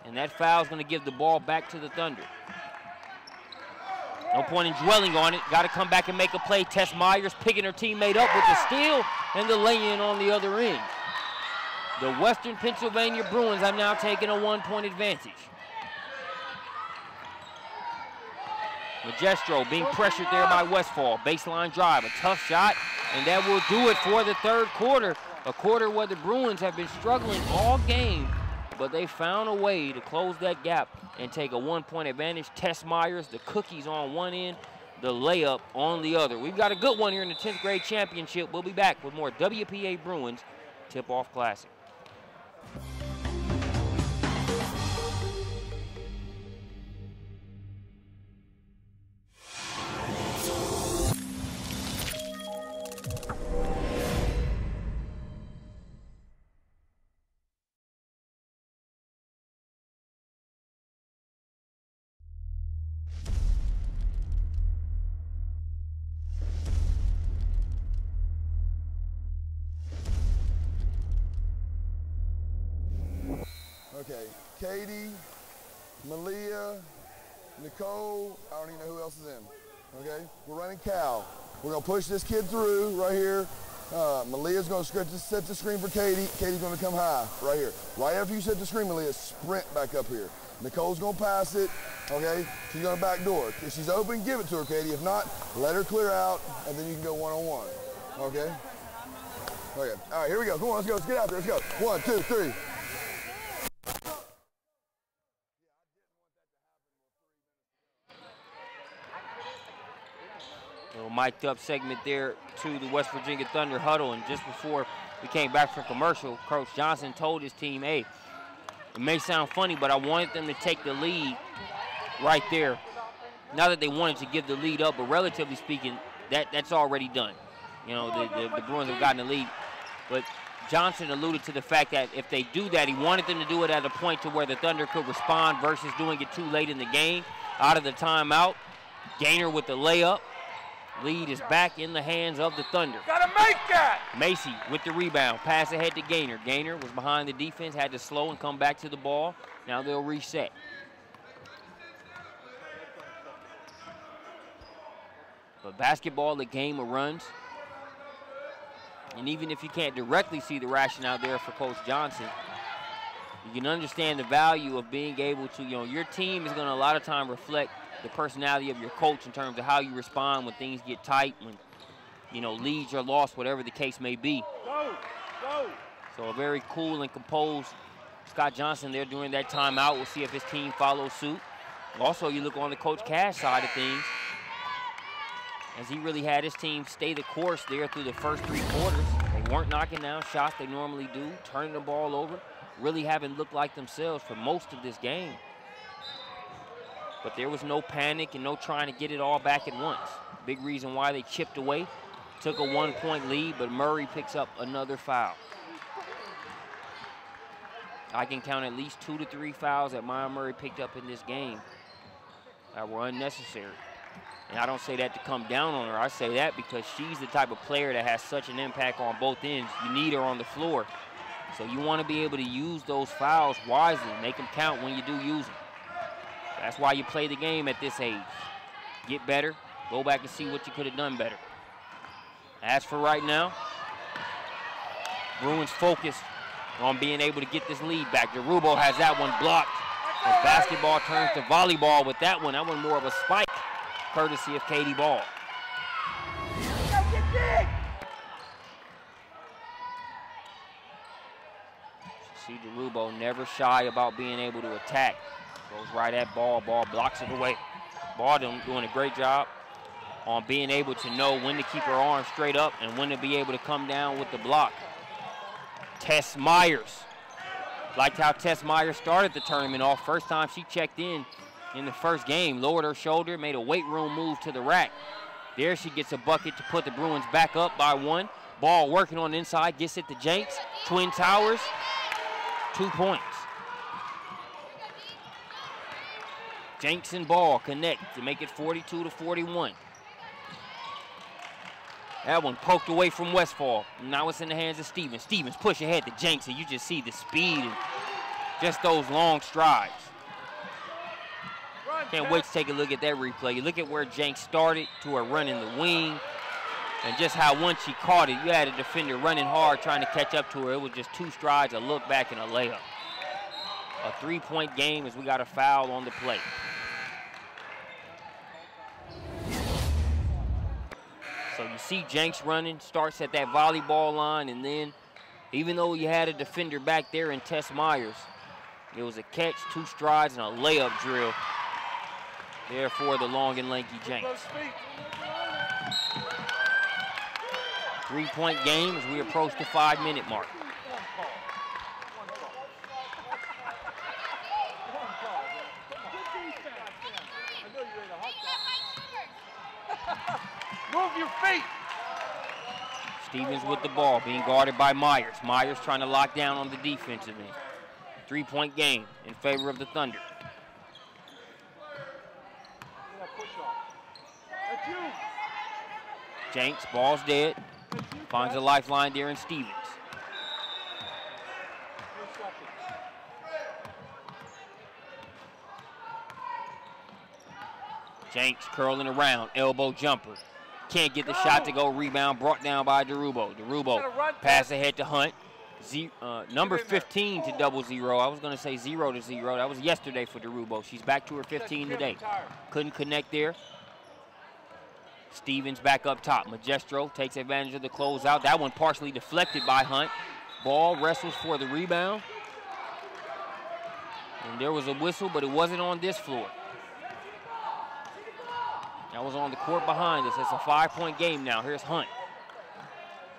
And that foul's gonna give the ball back to the Thunder. No point and dwelling on it. Got to come back and make a play. Tess Myers picking her teammate up with the steal and the lay-in on the other end. The Western Pennsylvania Bruins have now taken a 1-point advantage. Magestro being pressured there by Westfall. Baseline drive, a tough shot, and that will do it for the third quarter. A quarter where the Bruins have been struggling all game, but they found a way to close that gap and take a 1-point advantage. Tess Myers, the cookies on one end, the layup on the other. We've got a good one here in the 10th grade championship. We'll be back with more WPA Bruins Tip-Off Classic. Okay, Katie, Malia, Nicole, I don't even know who else is in, okay? We're running Cal. We're gonna push this kid through right here. Malia's gonna set the screen for Katie. Katie's gonna come high right here. Right after you set the screen, Malia, sprint back up here. Nicole's gonna pass it, okay? She's gonna backdoor. If she's open, give it to her, Katie. If not, let her clear out, and then you can go one-on-one, okay? Okay, all right, here we go. Come on, let's go. Let's get out there. Let's go. 1, 2, 3. Little mic'd up segment there to the West Virginia Thunder huddle, and just before we came back from commercial, Coach Johnson told his team, hey, it may sound funny, but I wanted them to take the lead right there. Not that they wanted to give the lead up, but relatively speaking, that's already done. You know, the Bruins have gotten the lead. But Johnson alluded to the fact that if they do that, he wanted them to do it at a point to where the Thunder could respond versus doing it too late in the game. Out of the timeout, Gaynor with the layup. Lead is back in the hands of the Thunder. Gotta make that! Macy with the rebound. Pass ahead to Gaynor. Gaynor was behind the defense, had to slow and come back to the ball. Now they'll reset. But basketball, the game of runs. And even if you can't directly see the rationale there for Coach Johnson, you can understand the value of being able to, your team is going to a lot of time reflect the personality of your coach in terms of how you respond when things get tight, when, leads are lost, whatever the case may be. So a very cool and composed Scott Johnson there during that timeout. We'll see if his team follows suit. Also, you look on the Coach Cash side of things, as he really had his team stay the course there through the first 3 quarters. They weren't knocking down shots they normally do, turning the ball over, really haven't looked like themselves for most of this game. But there was no panic and no trying to get it all back at once. Big reason why they chipped away, took a 1-point lead, but Murray picks up another foul. I can count at least 2 to 3 fouls that Maya Murray picked up in this game that were unnecessary. And I don't say that to come down on her. I say that because she's the type of player that has such an impact on both ends. You need her on the floor. So you want to be able to use those fouls wisely, make them count when you do use them. That's why you play the game at this age. Get better, go back and see what you could have done better. As for right now, Bruins focused on being able to get this lead back. DeRubo has that one blocked. And basketball turns to volleyball with that one. That one more of a spike, courtesy of Katie Ball. See DeRubo never shy about being able to attack. Goes right at Ball. Ball blocks it away. Ball doing a great job on being able to know when to keep her arm straight up and when to be able to come down with the block. Tess Myers. Liked how Tess Myers started the tournament off. First time she checked in the first game. Lowered her shoulder, made a weight room move to the rack. There she gets a bucket to put the Bruins back up by 1. Ball working on the inside, gets it to Jenks. Twin Towers, 2 points. Jenks and Ball connect to make it 42 to 41. That one poked away from Westfall. Now it's in the hands of Stevens. Stevens push ahead to Jenks, and you just see the speed and just those long strides. Can't wait to take a look at that replay. You look at where Jenks started to her run in the wing, and just how once she caught it, you had a defender running hard trying to catch up to her. It was just 2 strides, a look back, and a layup. A 3-point game as we got a foul on the play. So you see Jenks running, starts at that volleyball line, and then even though you had a defender back there in Tess Myers, it was a catch, 2 strides, and a layup drill there for the long and lanky Jenks. 3-point game as we approach the 5-minute mark. Move your feet. Stevens with the ball, being guarded by Myers. Myers trying to lock down on the defensive end. 3-point game in favor of the Thunder. Jenks, ball's dead. Finds a lifeline there in Stevens. Jenks curling around, elbow jumper. Can't get the shot to go, rebound brought down by DeRubo. DeRubo pass ahead to Hunt. Number 15 to 0-0. I was going to say 0-0. That was yesterday for DeRubo. She's back to her 15 today. Couldn't connect there. Stevens back up top. Magestro takes advantage of the closeout. That one partially deflected by Hunt. Ball wrestles for the rebound. And there was a whistle, but it wasn't on this floor. That was on the court behind us. It's a 5-point game now. Here's Hunt.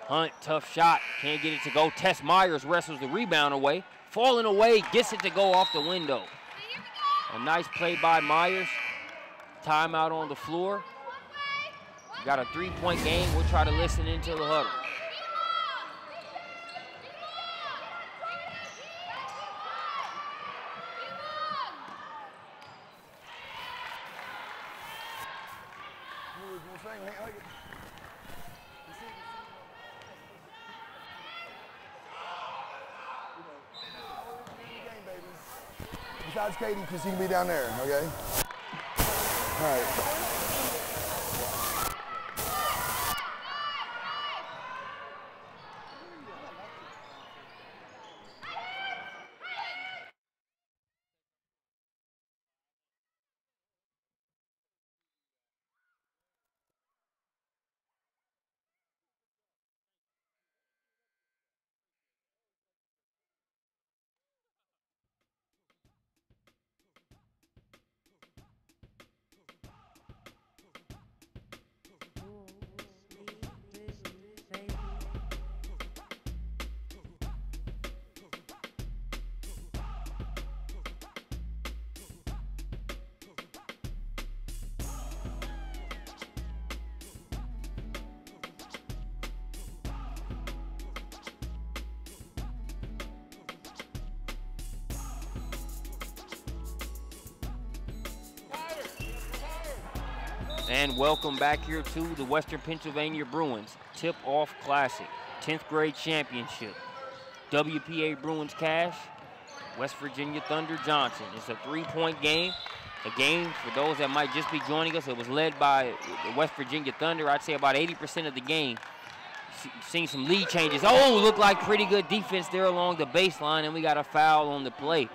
Hunt, tough shot. Can't get it to go. Tess Myers wrestles the rebound away. Falling away, gets it to go off the window. A nice play by Myers. Timeout on the floor. Got a 3-point game. We'll try to listen into the huddle. Besides Katie, because she can be down there, okay? All right. And welcome back here to the Western Pennsylvania Bruins Tip-Off Classic, 10th grade championship. WPA Bruins Cash, West Virginia Thunder Johnson. It's a 3-point game. A game, for those that might just be joining us, it was led by the West Virginia Thunder. I'd say about 80% of the game. Seeing some lead changes. Oh, looked like pretty good defense there along the baseline, and we got a foul on the play.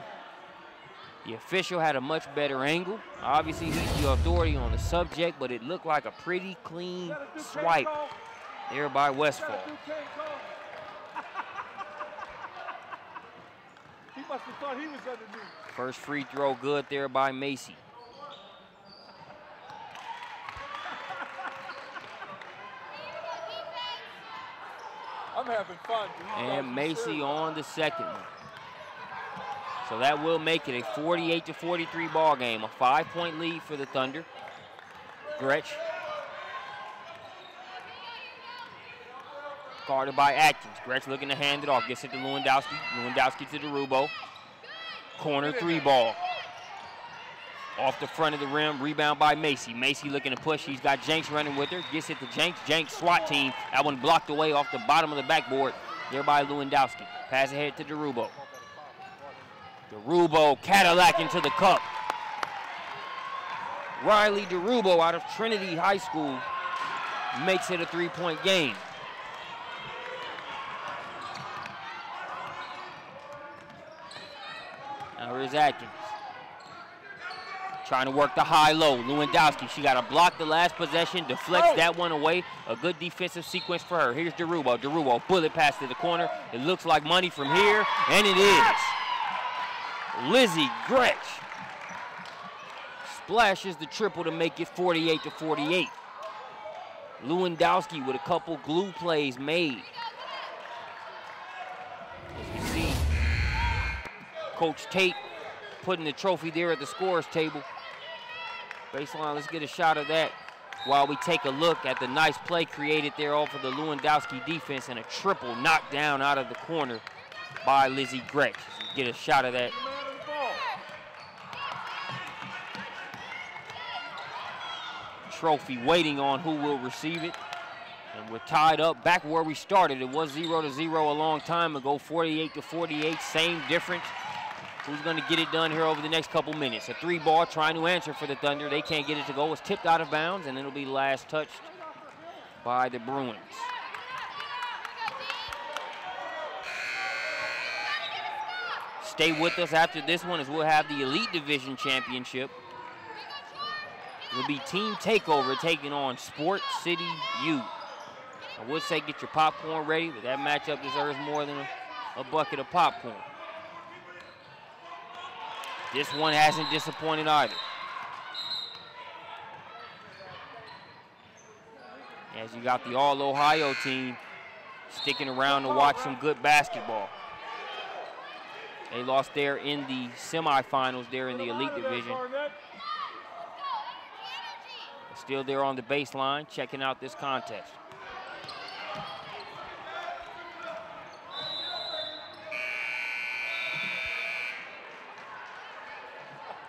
The official had a much better angle. Obviously, he's the authority on the subject, but it looked like a pretty clean swipe there by Westfall. He must have thought he was underneath. First free throw good there by Macy. I'm having fun. And Macy on the second one. So that will make it a 48-43 ball game. A 5-point lead for the Thunder. Gretsch. Guarded by Atkins. Gretsch looking to hand it off. Gets it to Lewandowski. Lewandowski to DeRubo. Corner 3 ball. Off the front of the rim. Rebound by Macy. Macy looking to push. He's got Jenks running with her. Gets it to Jenks. Jenks SWAT team. That one blocked away off the bottom of the backboard. There by Lewandowski. Pass ahead to DeRubo. DeRubo Cadillac into the cup. Riley DeRubo out of Trinity High School makes it a 3-point game. Now here's Atkins. Trying to work the high-low. Lewandowski, she got to block the last possession, deflects that one away. A good defensive sequence for her. Here's DeRubo. DeRubo, bullet pass to the corner. It looks like money from here, and it is. Lizzie Gretsch splashes the triple to make it 48-48. Lewandowski with a couple glue plays made. As we see Coach Tate putting the trophy there at the scorer's table. Baseline, let's get a shot of that while we take a look at the nice play created there off of the Lewandowski defense and a triple knocked down out of the corner by Lizzie Gretsch. Get a shot of that. Trophy waiting on who will receive it. And we're tied up back where we started. It was 0-0 a long time ago, 48-48, same difference. Who's going to get it done here over the next couple minutes? A 3-ball trying to answer for the Thunder. They can't get it to go. It's tipped out of bounds, and it'll be last touched by the Bruins. Stay with us after this one as we'll have the Elite Division Championship. It'll be Team Takeover taking on Sport City U. I would say get your popcorn ready, but that matchup deserves more than a bucket of popcorn. This one hasn't disappointed either. As you got the All-Ohio team sticking around to watch some good basketball. They lost there in the semifinals there in the Elite Division. Still there on the baseline, checking out this contest.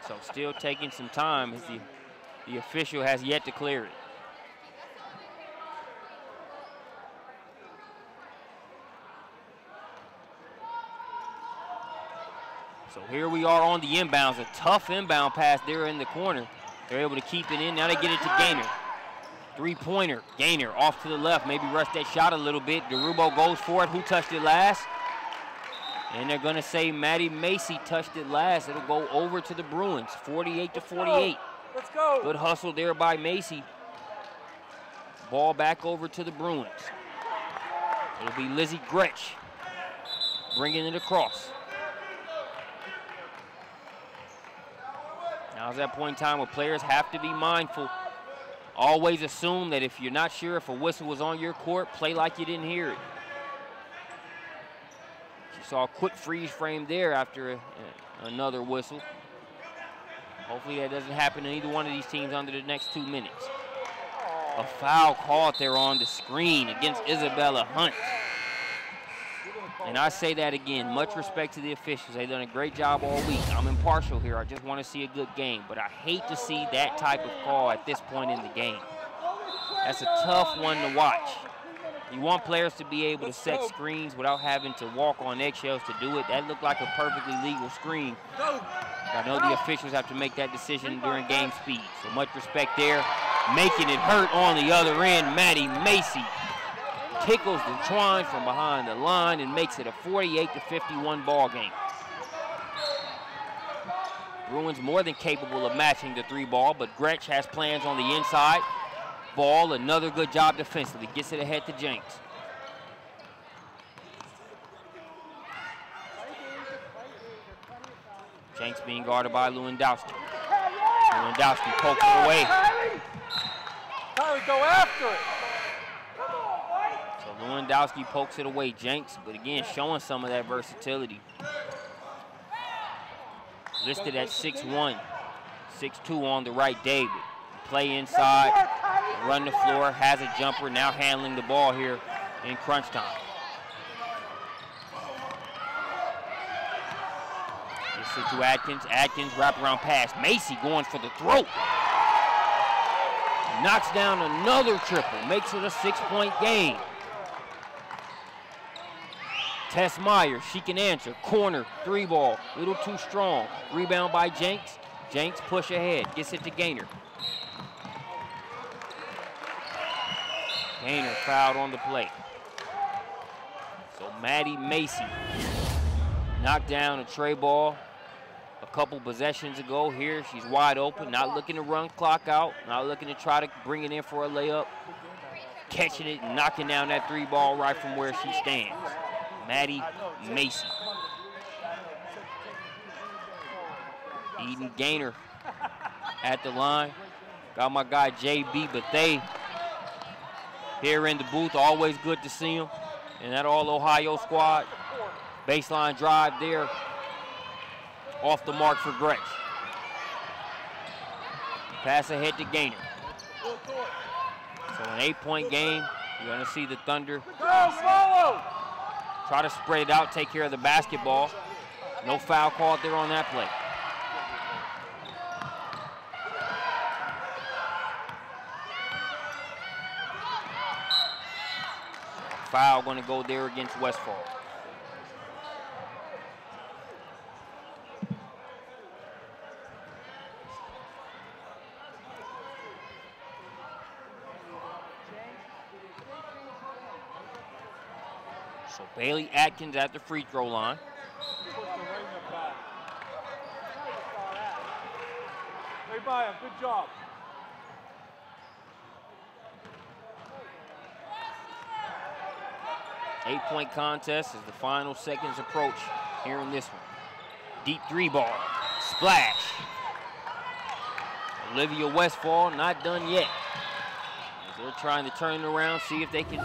So still taking some time as the official has yet to clear it. So here we are on the inbounds, a tough inbound pass there in the corner. They're able to keep it in, now they get it to Gaynor. 3-pointer, Gaynor off to the left, maybe rush that shot a little bit. DeRubo goes for it, who touched it last? And they're gonna say Maddie Macy touched it last. It'll go over to the Bruins, 48-48. Let's go. Good hustle there by Macy. Ball back over to the Bruins. It'll be Lizzie Gretsch bringing it across. Now's that point in time where players have to be mindful. Always assume that if you're not sure if a whistle was on your court, play like you didn't hear it. She saw a quick freeze frame there after another whistle. Hopefully that doesn't happen to either one of these teams under the next 2 minutes. A foul caught there on the screen against Isabella Hunt. And I say that again, much respect to the officials. They've done a great job all week. I'm impartial here. I just want to see a good game. But I hate to see that type of call at this point in the game. That's a tough one to watch. You want players to be able to set screens without having to walk on eggshells to do it. That looked like a perfectly legal screen. I know the officials have to make that decision during game speed. So much respect there. Making it hurt on the other end, Maddie Macy tickles the twine from behind the line and makes it a 48-51 ball game. Bruins more than capable of matching the 3-ball, but Gretsch has plans on the inside. Ball, another good job defensively, gets it ahead to Jenks. Jenks being guarded by Lewandowski. Lewandowski pokes it away. Tyler, go after it. So Lewandowski pokes it away, Jenks, but again, showing some of that versatility. Listed at 6'1", 6'2" on the right day, but play inside, run the floor, has a jumper, now handling the ball here in crunch time. Gets it to Atkins, Atkins wraparound pass, Macy going for the throat. Knocks down another triple, makes it a 6-point game. Tess Myers, she can answer. Corner, 3-ball, little too strong. Rebound by Jenks. Jenks push ahead, gets it to Gaynor. Gaynor fouled on the play. So Maddie Macy knocked down a tray ball a couple possessions ago. Here she's wide open, not looking to run clock out, not looking to try to bring it in for a layup. Catching it and knocking down that 3 ball right from where she stands. Maddie Macy. Eden Gaynor at the line. Got my guy JB Bethay here in the booth. Always good to see him. And that All-Ohio squad. Baseline drive there. Off the mark for Gretsch. Pass ahead to Gaynor. So an 8-point game. You're going to see the Thunder try to spread it out, take care of the basketball. No foul called there on that play. Foul going to go there against Westfall. So Bailey Atkins at the free throw line. Good job. Eight-point contest as the final seconds approach here in this one. Deep 3 ball, splash. Olivia Westfall not done yet. As they're trying to turn it around, see if they can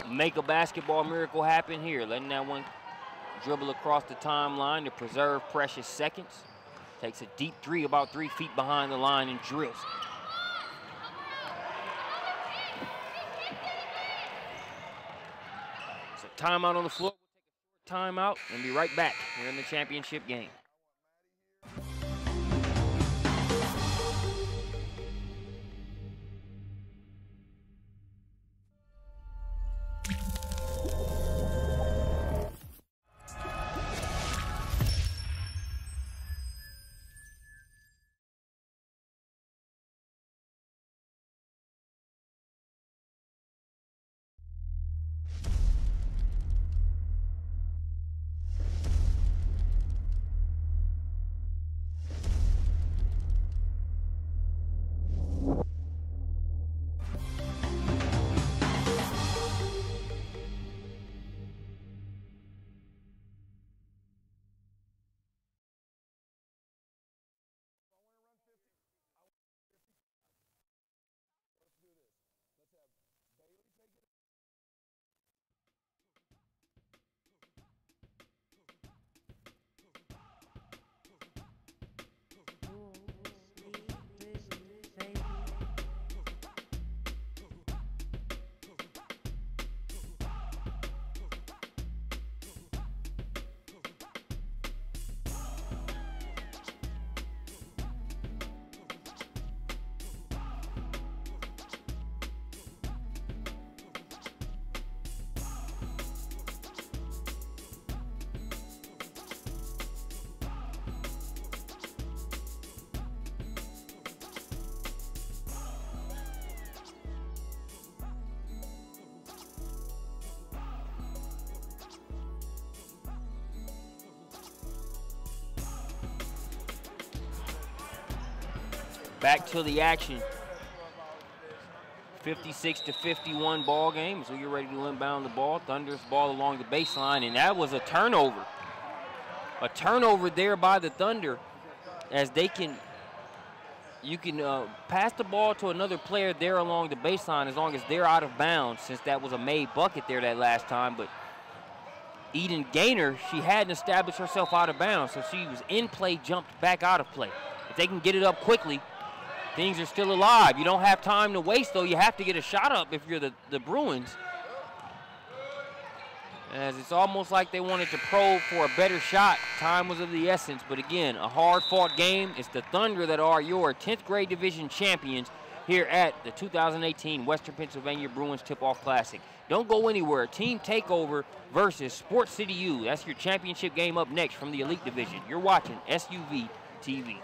make a basketball miracle happen here. Letting that one dribble across the timeline to preserve precious seconds. Takes a deep 3 about 3 feet behind the line and drills it. So timeout on the floor. We'll take a short timeout and be right back here in the championship game. Back to the action. 56-51 ball game. So you're ready to inbound the ball. Thunder's ball along the baseline, and that was a turnover. A turnover there by the Thunder, as you can pass the ball to another player there along the baseline as long as they're out of bounds, since that was a made bucket there that last time. But Eden Gaynor, she hadn't established herself out of bounds, so she was in play, jumped back out of play. If they can get it up quickly, things are still alive. You don't have time to waste, though. You have to get a shot up if you're the Bruins. As it's almost like they wanted to probe for a better shot. Time was of the essence, but again, a hard-fought game. It's the Thunder that are your 10th grade division champions here at the 2018 Western Pennsylvania Bruins Tip-Off Classic. Don't go anywhere. Team Takeover versus Sports City U. That's your championship game up next from the Elite Division. You're watching SUV TV.